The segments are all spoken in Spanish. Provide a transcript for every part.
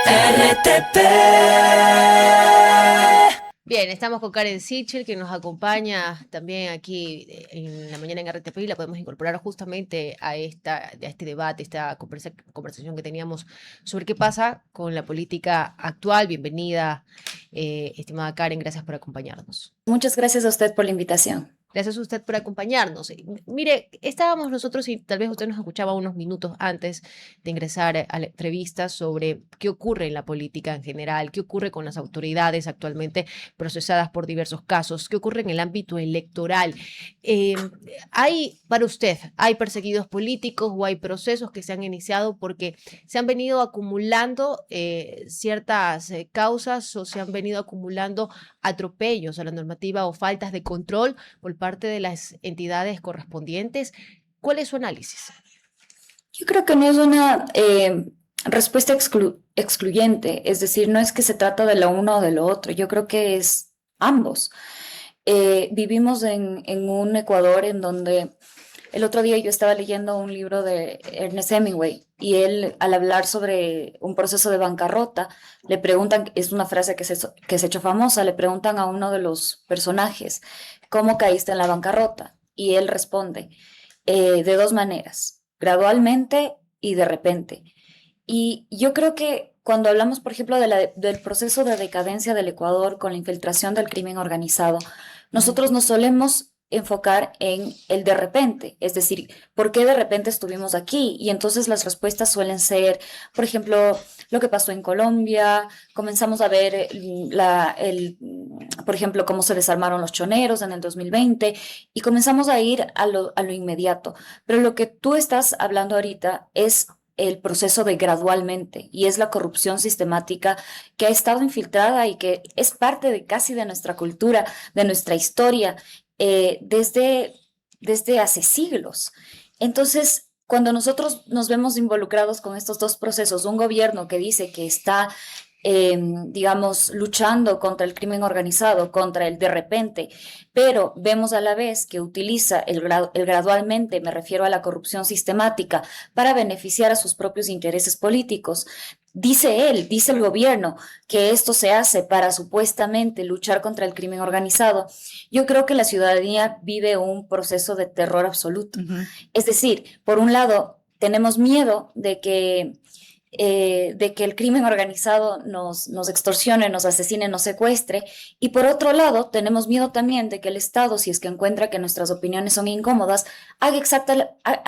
RTP. Bien, estamos con Karen Sichel, que nos acompaña también aquí en la mañana en RTP y la podemos incorporar justamente a este debate, esta conversación que teníamos sobre qué pasa con la política actual. Bienvenida, estimada Karen, gracias por acompañarnos. Muchas gracias a usted por la invitación. Gracias a usted por acompañarnos. Mire, estábamos nosotros y tal vez usted nos escuchaba unos minutos antes de ingresar a la entrevista sobre qué ocurre en la política en general, qué ocurre con las autoridades actualmente procesadas por diversos casos, qué ocurre en el ámbito electoral. Eh, para usted, hay perseguidos políticos o hay procesos que se han iniciado porque se han venido acumulando ciertas causas o se han venido acumulando atropellos a la normativa o faltas de control por parte de las entidades correspondientes. ¿Cuál es su análisis? Yo creo que no es una respuesta excluyente, es decir, no es que se trata de lo uno o de lo otro, yo creo que es ambos. Vivimos en un Ecuador en donde el otro día yo estaba leyendo un libro de Ernest Hemingway y él, al hablar sobre un proceso de bancarrota, le preguntan, es una frase que se ha hecho famosa, le preguntan a uno de los personajes, ¿cómo caíste en la bancarrota? Y él responde, de dos maneras, gradualmente y de repente. Y yo creo que cuando hablamos, por ejemplo, del proceso de decadencia del Ecuador con la infiltración del crimen organizado, nosotros nos solemos enfocar en el de repente, es decir, ¿por qué de repente estuvimos aquí? Y entonces las respuestas suelen ser, por ejemplo, lo que pasó en Colombia, comenzamos a ver por ejemplo, cómo se desarmaron los choneros en el 2020 y comenzamos a ir a lo inmediato. Pero lo que tú estás hablando ahorita es el proceso de gradualmente y es la corrupción sistemática que ha estado infiltrada y que es parte de casi de nuestra cultura, de nuestra historia, desde hace siglos. Entonces, cuando nosotros nos vemos involucrados con estos dos procesos, un gobierno que dice que está digamos, luchando contra el crimen organizado, contra el de repente, pero vemos a la vez que utiliza el gradualmente, me refiero a la corrupción sistemática, para beneficiar a sus propios intereses políticos. Dice él, dice el gobierno, que esto se hace para supuestamente luchar contra el crimen organizado. Yo creo que la ciudadanía vive un proceso de terror absoluto. Es decir, por un lado, tenemos miedo de que el crimen organizado nos extorsione, nos asesine, nos secuestre. Y por otro lado, tenemos miedo también de que el Estado, si es que encuentra que nuestras opiniones son incómodas, haga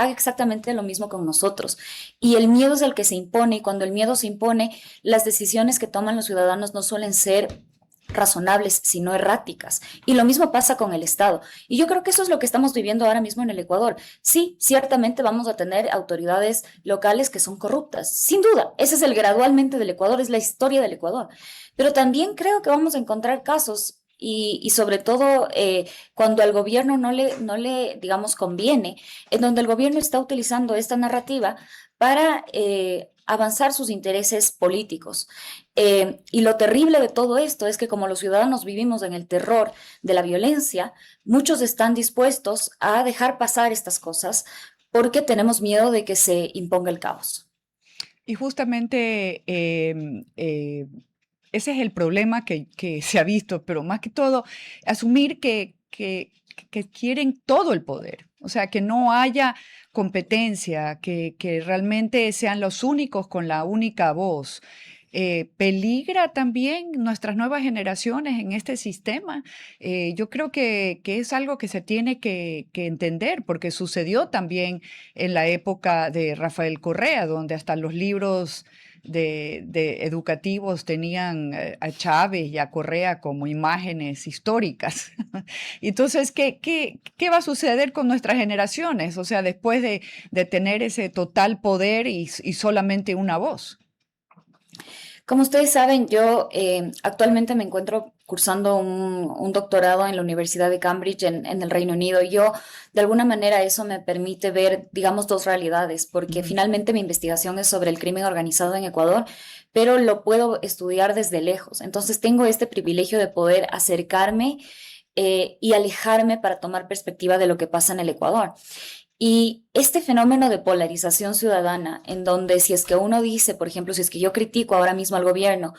exactamente lo mismo con nosotros. Y el miedo es el que se impone, y cuando el miedo se impone, las decisiones que toman los ciudadanos no suelen ser razonables, sino erráticas. Y lo mismo pasa con el Estado. Y yo creo que eso es lo que estamos viviendo ahora mismo en el Ecuador. Sí, ciertamente vamos a tener autoridades locales que son corruptas, sin duda. Ese es el gradualmente del Ecuador, es la historia del Ecuador. Pero también creo que vamos a encontrar casos y sobre todo cuando al gobierno digamos, conviene, en donde el gobierno está utilizando esta narrativa para avanzar sus intereses políticos. Y lo terrible de todo esto es que como los ciudadanos vivimos en el terror de la violencia, muchos están dispuestos a dejar pasar estas cosas porque tenemos miedo de que se imponga el caos. Y justamente ese es el problema que se ha visto, pero más que todo, asumir que quieren todo el poder, o sea, que no haya competencia, que realmente sean los únicos con la única voz. Peligra también nuestras nuevas generaciones en este sistema. Yo creo que es algo que se tiene que entender, porque sucedió también en la época de Rafael Correa, donde hasta los libros de educativos tenían a Chávez y a Correa como imágenes históricas. Entonces, ¿qué va a suceder con nuestras generaciones? O sea, después de tener ese total poder y solamente una voz. Como ustedes saben, yo actualmente me encuentro cursando un doctorado en la Universidad de Cambridge en el Reino Unido. Y yo, de alguna manera, eso me permite ver, digamos, dos realidades, porque finalmente mi investigación es sobre el crimen organizado en Ecuador, pero lo puedo estudiar desde lejos. Entonces, tengo este privilegio de poder acercarme y alejarme para tomar perspectiva de lo que pasa en el Ecuador. Y este fenómeno de polarización ciudadana, en donde si es que uno dice, por ejemplo, si es que yo critico ahora mismo al gobierno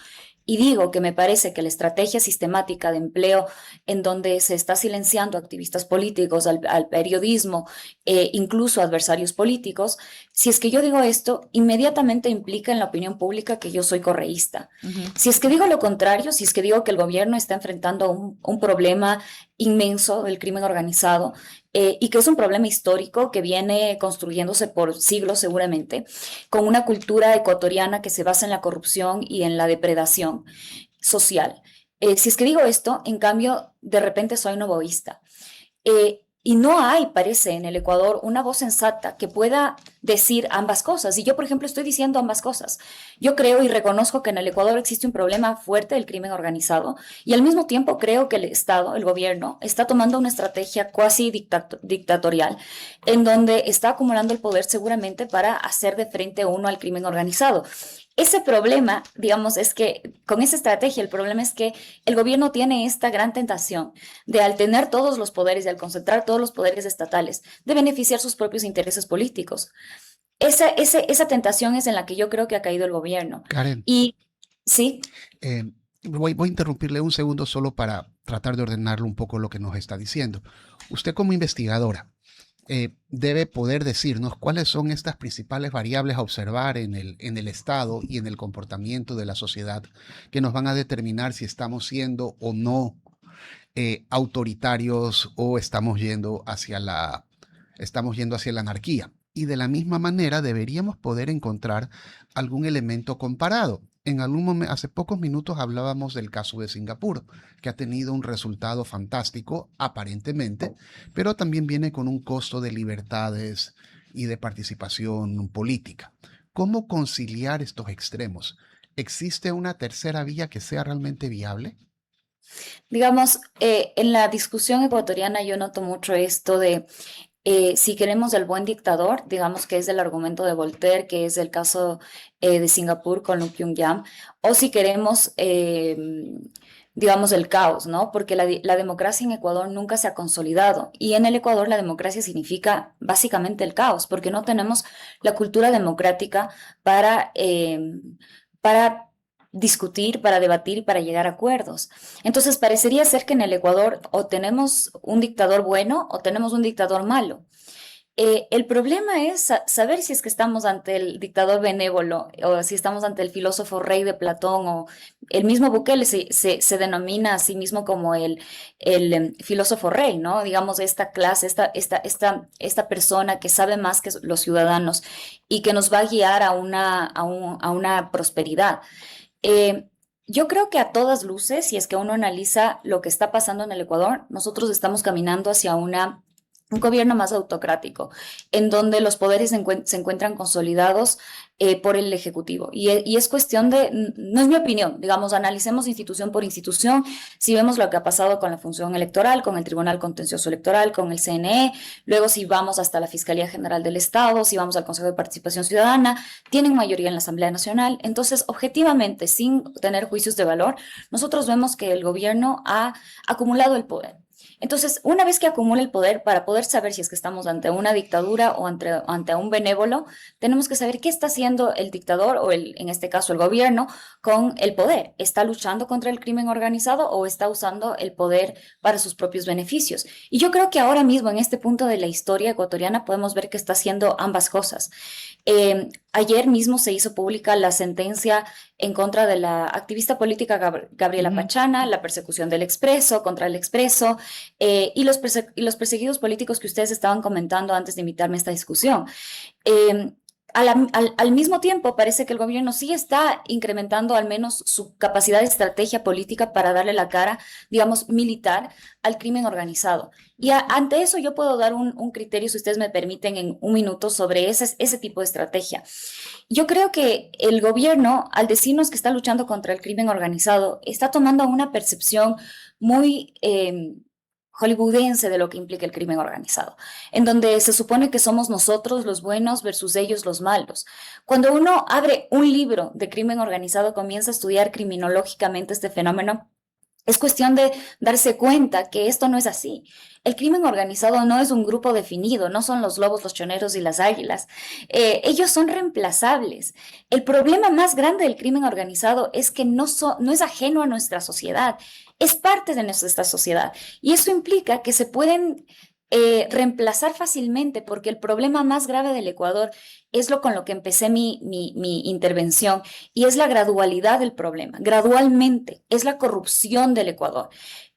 y digo que me parece que la estrategia sistemática de empleo en donde se está silenciando a activistas políticos, al periodismo, incluso a adversarios políticos, si es que yo digo esto, inmediatamente implica en la opinión pública que yo soy correísta. Ujú. Si es que digo lo contrario, si es que digo que el gobierno está enfrentando un problema inmenso del crimen organizado, y que es un problema histórico que viene construyéndose por siglos seguramente, con una cultura ecuatoriana que se basa en la corrupción y en la depredación social. Si es que digo esto, en cambio, de repente soy novoísta. Y no hay, parece, en el Ecuador una voz sensata que pueda decir ambas cosas. Y yo, por ejemplo, estoy diciendo ambas cosas. Yo creo y reconozco que en el Ecuador existe un problema fuerte del crimen organizado y al mismo tiempo creo que el Estado, el gobierno, está tomando una estrategia cuasi dictatorial en donde está acumulando el poder seguramente para hacer de frente uno al crimen organizado. Ese problema, digamos, es que con esa estrategia, el problema es que el gobierno tiene esta gran tentación de al tener todos los poderes y al concentrar todos los poderes estatales, de beneficiar sus propios intereses políticos. Esa tentación es en la que yo creo que ha caído el gobierno. Karen, Y sí, eh, voy a interrumpirle un segundo solo para tratar de ordenarlo un poco lo que nos está diciendo. Usted como investigadora debe poder decirnos cuáles son estas principales variables a observar en el estado y en el comportamiento de la sociedad que nos van a determinar si estamos siendo o no autoritarios o estamos yendo hacia la anarquía. Y de la misma manera deberíamos poder encontrar algún elemento comparado. En algún momento, hace pocos minutos hablábamos del caso de Singapur, que ha tenido un resultado fantástico, aparentemente, pero también viene con un costo de libertades y de participación política. ¿Cómo conciliar estos extremos? ¿Existe una tercera vía que sea realmente viable? digamos, en la discusión ecuatoriana yo noto mucho esto de si queremos el buen dictador, digamos que es el argumento de Voltaire, que es el caso de Singapur con Lee Kyung-yam, o si queremos, digamos, el caos, ¿no? Porque la democracia en Ecuador nunca se ha consolidado y en el Ecuador la democracia significa básicamente el caos, porque no tenemos la cultura democrática para discutir, para debatir, para llegar a acuerdos. Entonces, parecería ser que en el Ecuador o tenemos un dictador bueno o tenemos un dictador malo. El problema es saber si es que estamos ante el dictador benévolo o si estamos ante el filósofo rey de Platón o el mismo Bukele se denomina a sí mismo como el filósofo rey, ¿no? Digamos, esta clase, esta persona que sabe más que los ciudadanos y que nos va a guiar a una prosperidad. Eh, yo creo que a todas luces, si es que uno analiza lo que está pasando en el Ecuador, nosotros estamos caminando hacia un gobierno más autocrático, en donde los poderes se encuentran consolidados por el Ejecutivo. Y es cuestión no es mi opinión, digamos, analicemos institución por institución, si vemos lo que ha pasado con la función electoral, con el Tribunal Contencioso Electoral, con el CNE, luego si vamos hasta la Fiscalía General del Estado, si vamos al Consejo de Participación Ciudadana, tienen mayoría en la Asamblea Nacional. Entonces, objetivamente, sin tener juicios de valor, nosotros vemos que el gobierno ha acumulado el poder. Entonces, una vez que acumula el poder, para poder saber si es que estamos ante una dictadura o ante un benévolo, tenemos que saber qué está haciendo el dictador o en este caso el gobierno con el poder. ¿Está luchando contra el crimen organizado o está usando el poder para sus propios beneficios? Y yo creo que ahora mismo, en este punto de la historia ecuatoriana, podemos ver que está haciendo ambas cosas. Ayer mismo se hizo pública la sentencia en contra de la activista política Gabriela Pachana, la persecución del Expreso, contra el Expreso, y los perseguidos políticos que ustedes estaban comentando antes de invitarme a esta discusión. Eh, al mismo tiempo, parece que el gobierno sí está incrementando al menos su capacidad de estrategia política para darle la cara, digamos, militar al crimen organizado. Y ante eso yo puedo dar un criterio, si ustedes me permiten, en un minuto sobre ese tipo de estrategia. Yo creo que el gobierno, al decirnos que está luchando contra el crimen organizado, está tomando una percepción muy hollywoodense de lo que implica el crimen organizado, en donde se supone que somos nosotros los buenos versus ellos los malos. Cuando uno abre un libro de crimen organizado, comienza a estudiar criminológicamente este fenómeno, Es cuestión de darse cuenta que esto no es así. El crimen organizado no es un grupo definido, no son los lobos, los choneros y las águilas. Ellos son reemplazables. El problema más grande del crimen organizado es que no es ajeno a nuestra sociedad, es parte de nuestra sociedad. Y eso implica que se pueden reemplazar fácilmente, porque el problema más grave del Ecuador es con lo que empecé mi intervención, y es la gradualidad del problema. Gradualmente es la corrupción del Ecuador.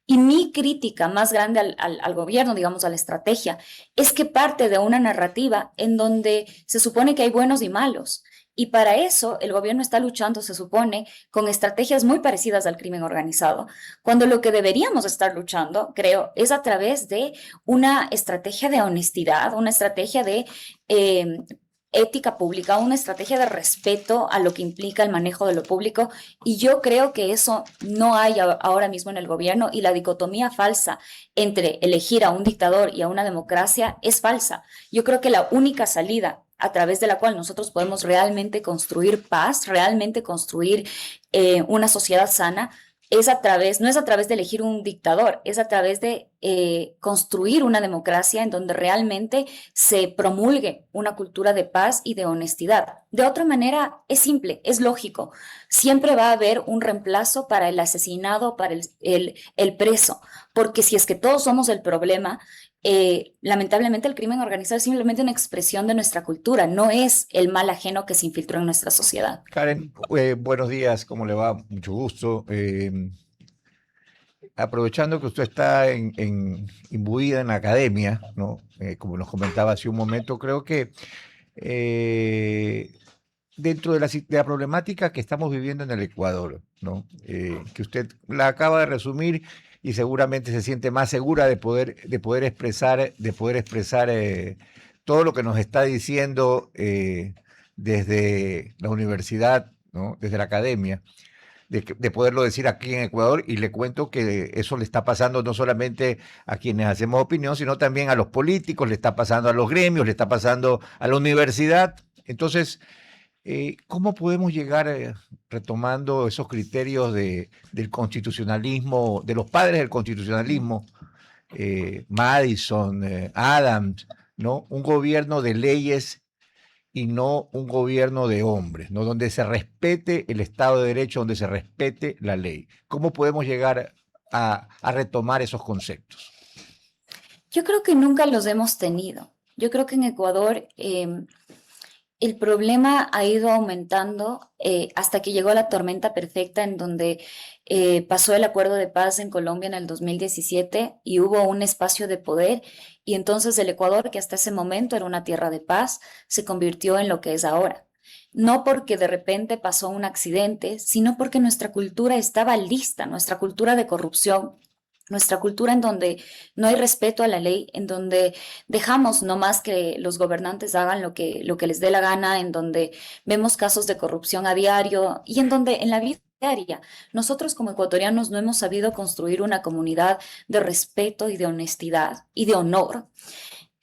Y mi crítica más grande al gobierno, digamos, a la estrategia, es que parte de una narrativa en donde se supone que hay buenos y malos. Y para eso el gobierno está luchando, se supone, con estrategias muy parecidas al crimen organizado, cuando lo que deberíamos estar luchando, creo, es a través de una estrategia de honestidad, una estrategia de ética pública, una estrategia de respeto a lo que implica el manejo de lo público. Y yo creo que eso no hay ahora mismo en el gobierno, y la dicotomía falsa entre elegir a un dictador y a una democracia es falsa. Yo creo que la única salida a través de la cual nosotros podemos realmente construir paz, realmente construir una sociedad sana, no es a través de elegir un dictador, es a través de construir una democracia en donde realmente se promulgue una cultura de paz y de honestidad. De otra manera, es simple, es lógico. Siempre va a haber un reemplazo para el asesinado, para el preso, porque si es que todos somos el problema, lamentablemente el crimen organizado es simplemente una expresión de nuestra cultura, no es el mal ajeno que se infiltró en nuestra sociedad. Karen, buenos días, ¿cómo le va? Mucho gusto. Aprovechando que usted está imbuida en la academia, ¿no? Como nos comentaba hace un momento, creo que dentro de la problemática que estamos viviendo en el Ecuador, ¿no? Que usted la acaba de resumir y seguramente se siente más segura de poder expresar todo lo que nos está diciendo desde la universidad, ¿no? Desde la academia, de poderlo decir aquí en Ecuador. Y le cuento que eso le está pasando no solamente a quienes hacemos opinión, sino también a los políticos, le está pasando a los gremios, le está pasando a la universidad. Entonces, ¿cómo podemos llegar, retomando esos criterios del constitucionalismo, de los padres del constitucionalismo, Madison, Adams, ¿no? Un gobierno de leyes y no un gobierno de hombres, ¿no? Donde se respete el Estado de Derecho, donde se respete la ley. ¿Cómo podemos llegar a retomar esos conceptos? Yo creo que nunca los hemos tenido. Yo creo que en Ecuador el problema ha ido aumentando hasta que llegó la tormenta perfecta, en donde pasó el acuerdo de paz en Colombia en el 2017 y hubo un espacio de poder, y entonces el Ecuador, que hasta ese momento era una tierra de paz, se convirtió en lo que es ahora. No porque de repente pasó un accidente, sino porque nuestra cultura estaba lista, nuestra cultura de corrupción, nuestra cultura en donde no hay respeto a la ley, en donde dejamos nomás que los gobernantes hagan lo que les dé la gana, en donde vemos casos de corrupción a diario, y en donde en la vida diaria nosotros como ecuatorianos no hemos sabido construir una comunidad de respeto y de honestidad y de honor.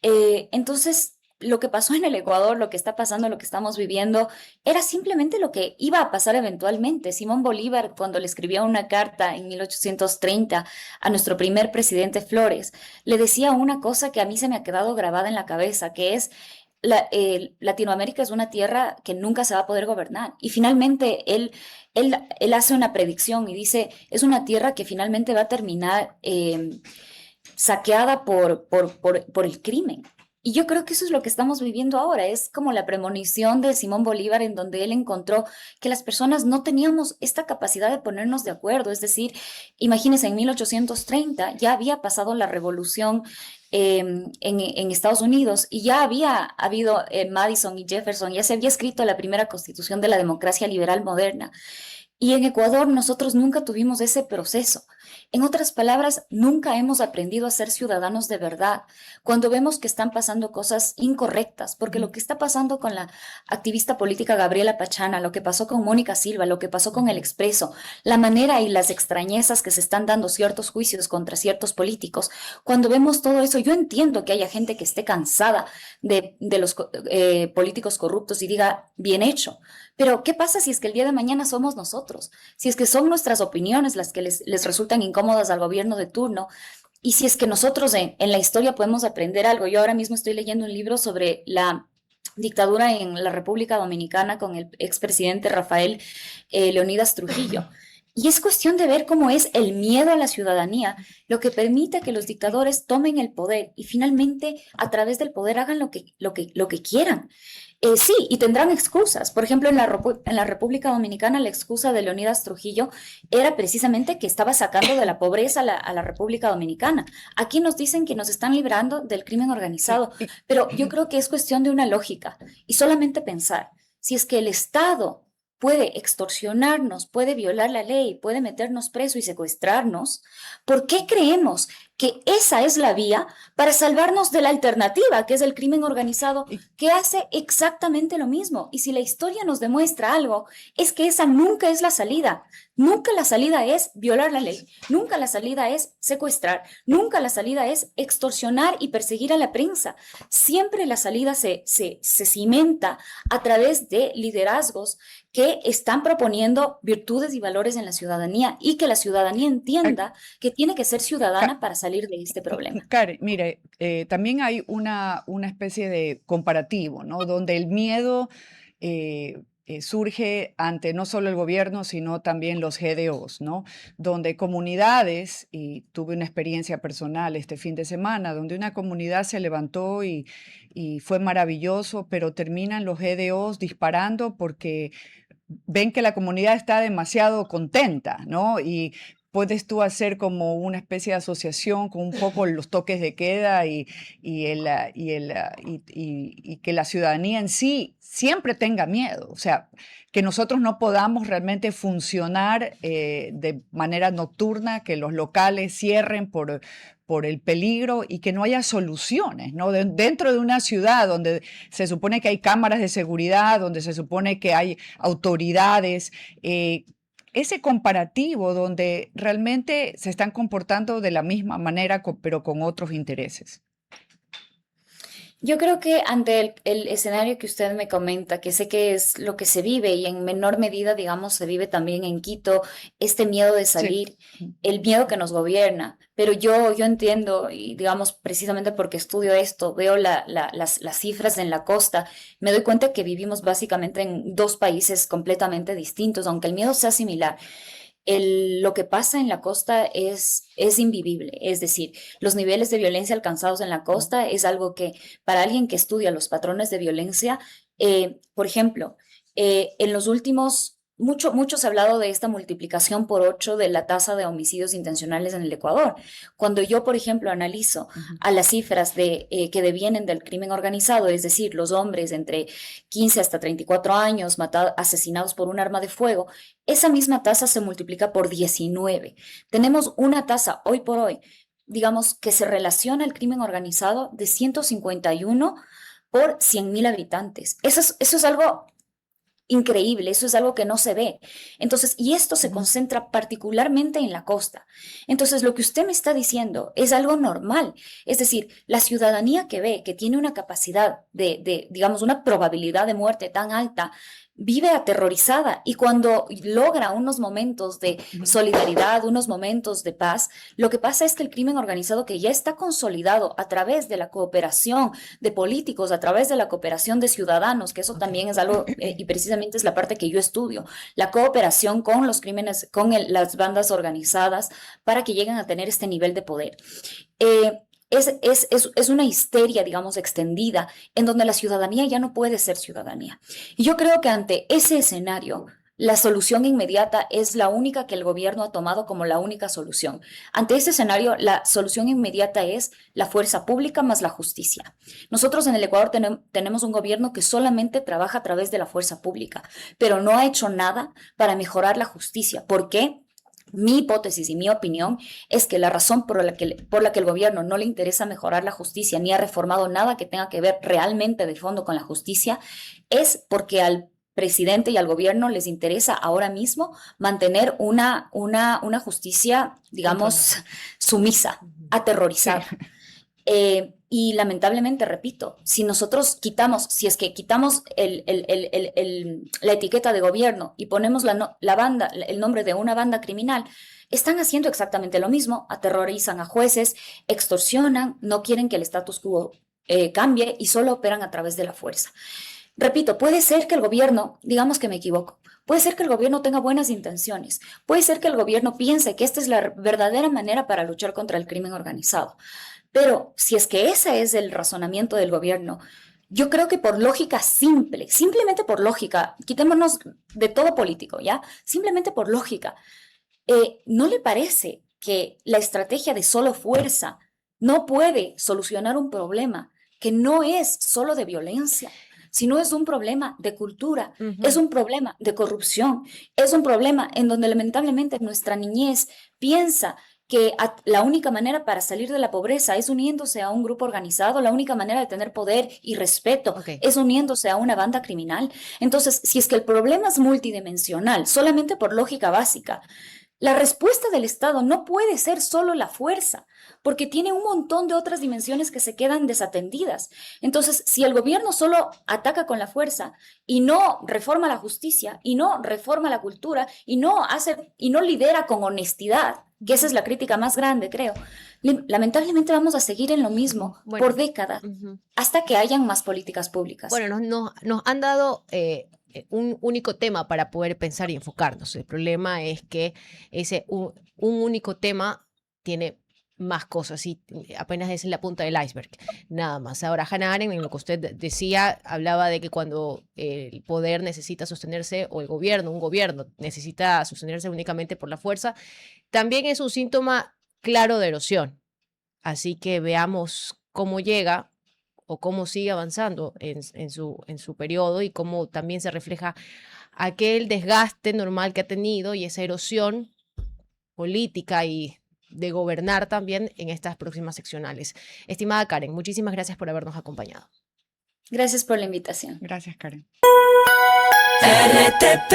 Entonces, lo que pasó en el Ecuador, lo que está pasando, lo que estamos viviendo, era simplemente lo que iba a pasar eventualmente. Simón Bolívar, cuando le escribía una carta en 1830 a nuestro primer presidente Flores, le decía una cosa que a mí se me ha quedado grabada en la cabeza, que es: Latinoamérica es una tierra que nunca se va a poder gobernar. Y finalmente él hace una predicción y dice: es una tierra que finalmente va a terminar saqueada por el crimen. Y yo creo que eso es lo que estamos viviendo ahora. Es como la premonición de Simón Bolívar, en donde él encontró que las personas no teníamos esta capacidad de ponernos de acuerdo. Es decir, imagínense, en 1830 ya había pasado la revolución en Estados Unidos, y ya había habido Madison y Jefferson, ya se había escrito la primera constitución de la democracia liberal moderna. Y en Ecuador nosotros nunca tuvimos ese proceso. En otras palabras, nunca hemos aprendido a ser ciudadanos de verdad cuando vemos que están pasando cosas incorrectas, porque lo que está pasando con la activista política Gabriela Pachana, lo que pasó con Mónica Silva, lo que pasó con El Expreso, la manera y las extrañezas que se están dando ciertos juicios contra ciertos políticos, cuando vemos todo eso, yo entiendo que haya gente que esté cansada de los políticos corruptos y diga: bien hecho. Pero ¿qué pasa si es que el día de mañana somos nosotros? Si es que son nuestras opiniones las que les resultan vuelven incómodas al gobierno de turno. Y si es que nosotros en la historia podemos aprender algo, yo ahora mismo estoy leyendo un libro sobre la dictadura en la República Dominicana con el expresidente Rafael Leonidas Trujillo. Y es cuestión de ver cómo es el miedo a la ciudadanía lo que permite que los dictadores tomen el poder y finalmente a través del poder hagan lo que quieran. Sí, y tendrán excusas. Por ejemplo, en la República Dominicana la excusa de Leonidas Trujillo era precisamente que estaba sacando de la pobreza a la República Dominicana. Aquí nos dicen que nos están librando del crimen organizado, pero yo creo que es cuestión de una lógica y solamente pensar, si es que el Estado puede extorsionarnos, puede violar la ley, puede meternos preso y secuestrarnos, ¿por qué creemos que esa es la vía para salvarnos de la alternativa, que es el crimen organizado, que hace exactamente lo mismo? Y si la historia nos demuestra algo, es que esa nunca es la salida. Nunca la salida es violar la ley, nunca la salida es secuestrar, nunca la salida es extorsionar y perseguir a la prensa. Siempre la salida se cimenta a través de liderazgos que están proponiendo virtudes y valores en la ciudadanía y que la ciudadanía entienda que tiene que ser ciudadana para salir de este problema. Karen, mire, también hay una especie de comparativo, ¿no? Donde el miedo surge ante no solo el gobierno, sino también los GDOs, ¿no? Donde comunidades, y tuve una experiencia personal este fin de semana, donde una comunidad se levantó y fue maravilloso, pero terminan los GDOs disparando porque ven que la comunidad está demasiado contenta, ¿no? Y puedes tú hacer como una especie de asociación con un poco los toques de queda y que la ciudadanía en sí siempre tenga miedo. O sea, que nosotros no podamos realmente funcionar de manera nocturna, que los locales cierren por el peligro y que no haya soluciones, ¿no? Dentro de una ciudad donde se supone que hay cámaras de seguridad, donde se supone que hay autoridades, ese comparativo donde realmente se están comportando de la misma manera, pero con otros intereses. Yo creo que ante el escenario que usted me comenta, que sé que es lo que se vive y en menor medida, digamos, se vive también en Quito, este miedo de Sí. salir, el miedo que nos gobierna, pero yo entiendo y digamos, precisamente porque estudio esto, veo las cifras en la costa, me doy cuenta que vivimos básicamente en dos países completamente distintos, aunque el miedo sea similar. Lo que pasa en la costa es invivible, es decir, los niveles de violencia alcanzados en la costa es algo que para alguien que estudia los patrones de violencia, por ejemplo, en los últimos, mucho se ha hablado de esta multiplicación por 8 de la tasa de homicidios intencionales en el Ecuador. Cuando yo, por ejemplo, analizo a las cifras que devienen del crimen organizado, es decir, los hombres entre 15 hasta 34 años asesinados por un arma de fuego, esa misma tasa se multiplica por 19. Tenemos una tasa hoy por hoy, digamos, que se relaciona al crimen organizado de 151 por 100.000 habitantes. Eso es algo increíble, eso es algo que no se ve. Entonces, y esto se concentra particularmente en la costa. Entonces, lo que usted me está diciendo es algo normal. Es decir, la ciudadanía que ve que tiene una capacidad digamos, una probabilidad de muerte tan alta, vive aterrorizada y cuando logra unos momentos de solidaridad, unos momentos de paz, lo que pasa es que el crimen organizado que ya está consolidado a través de la cooperación de políticos, a través de la cooperación de ciudadanos, que eso también es algo, y precisamente es la parte que yo estudio, la cooperación con los crímenes, con las bandas organizadas para que lleguen a tener este nivel de poder. Es una histeria, digamos, extendida, en donde la ciudadanía ya no puede ser ciudadanía. Y yo creo que ante ese escenario, la solución inmediata es la única que el gobierno ha tomado como la única solución. Ante ese escenario, la solución inmediata es la fuerza pública más la justicia. Nosotros en el Ecuador tenemos un gobierno que solamente trabaja a través de la fuerza pública, pero no ha hecho nada para mejorar la justicia. ¿Por qué? Mi hipótesis y mi opinión es que la razón por la que el gobierno no le interesa mejorar la justicia ni ha reformado nada que tenga que ver realmente de fondo con la justicia es porque al presidente y al gobierno les interesa ahora mismo mantener una justicia, digamos, sumisa, aterrorizada. Y lamentablemente, repito, si es que quitamos la etiqueta de gobierno y ponemos el nombre de una banda criminal, están haciendo exactamente lo mismo, aterrorizan a jueces, extorsionan, no quieren que el status quo cambie y solo operan a través de la fuerza. Repito, puede ser que el gobierno, digamos que me equivoco, puede ser que el gobierno tenga buenas intenciones, puede ser que el gobierno piense que esta es la verdadera manera para luchar contra el crimen organizado. Pero si es que ese es el razonamiento del gobierno, yo creo que por lógica simple, simplemente por lógica, quitémonos de todo político, ¿ya? Simplemente por lógica, ¿no le parece que la estrategia de solo fuerza no puede solucionar un problema que no es solo de violencia, sino es un problema de cultura, es un problema de corrupción, es un problema en donde lamentablemente nuestra niñez piensa que la única manera para salir de la pobreza es uniéndose a un grupo organizado, la única manera de tener poder y respeto es uniéndose a una banda criminal? Entonces, si es que el problema es multidimensional, solamente por lógica básica, la respuesta del Estado no puede ser solo la fuerza, porque tiene un montón de otras dimensiones que se quedan desatendidas. Entonces, si el gobierno solo ataca con la fuerza y no reforma la justicia, y no reforma la cultura, y no lidera con honestidad, que esa es la crítica más grande, creo, lamentablemente vamos a seguir en lo mismo por décadas, hasta que hayan más políticas públicas. Bueno, nos han dado un único tema para poder pensar y enfocarnos. El problema es que un único tema tiene más cosas y apenas es la punta del iceberg, nada más. Ahora, Hannah Arendt, en lo que usted decía, hablaba de que cuando el poder necesita sostenerse, o un gobierno necesita sostenerse únicamente por la fuerza, también es un síntoma claro de erosión. Así que veamos cómo llega o cómo sigue avanzando en su periodo, y cómo también se refleja aquel desgaste normal que ha tenido y esa erosión política y de gobernar también en estas próximas seccionales. Estimada Karen, muchísimas gracias por habernos acompañado. Gracias por la invitación. Gracias, Karen. RTP